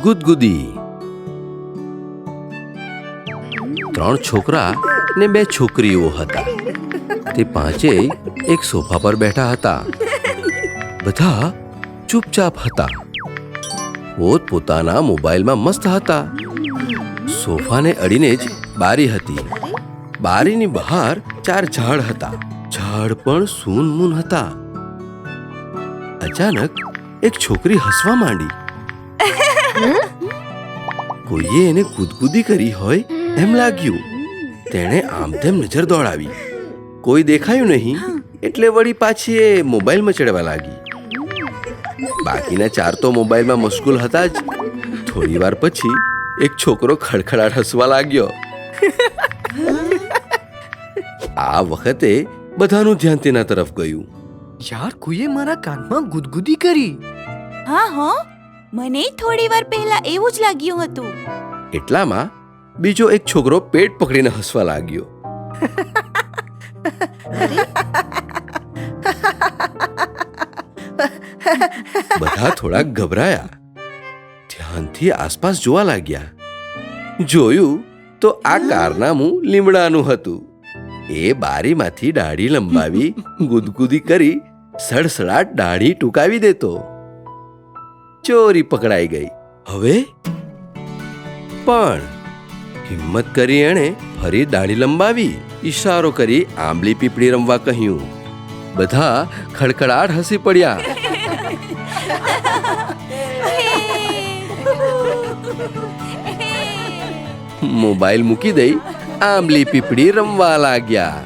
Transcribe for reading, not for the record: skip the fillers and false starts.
ગુદગુદી. 3 છોકરા ને 2 છોકરીઓ હતા. તે પાંચેય એક સોફા પર બેઠા હતા. બધા ચૂપચાપ હતા. પોતપોતાના મોબાઈલમાં મસ્ત હતા. સોફાને અડીને જ બારી હતી. બારીની બહાર 4 ઝાડ હતા. ઝાડ પણ સૂનમૂન હતા. અચાનક એક છોકરી હસવા માંડી. કોઈએ એને ગુદગુદી કરી હોય એમ લાગ્યું. તેણે આમ તેમ નજર દોડાવી. કોઈ દેખાયું નહીં એટલે વળી પાછી એ મોબાઈલ મચડવા લાગી. બાકીના 4 તો મોબાઈલમાં મશગુલ હતા જ. થોડી વાર પછી એક છોકરો ખડખડાટ હસવા લાગ્યો. આ વખતે બધાનું ધ્યાન તેના તરફ ગયું. યાર, કોઈએ મારા કાનમાં ગુદગુદી કરી. હા, મને થોડી વાર પહેલા એવું જ લાગ્યું હતું. એટલામાં બીજો એક છોકરો પેટ પકડીને હસવા લાગ્યો. બધા થોડા ગભરાયા. ધ્યાનથી આસપાસ જોવા લાગ્યા. જોયું તો આ કારનામું લીમડાનું હતું. એ બારીમાંથી દાઢી લંબાવી ગુદગુદી કરી સડસડાટ દાઢી ટૂંકાવી દેતો. ચોરી પકડાઈ ગઈ. હવે પણ હિંમત કરી એણે ફરી દાઢી લંબાવી ઈશારો કરી આંબલી પીપળી રમવા કહ્યું. બધા ખડખડાટ હસી પડ્યા. મોબાઈલ મૂકી દઈ આંબલી પીપળી રમવા લાગ્યા.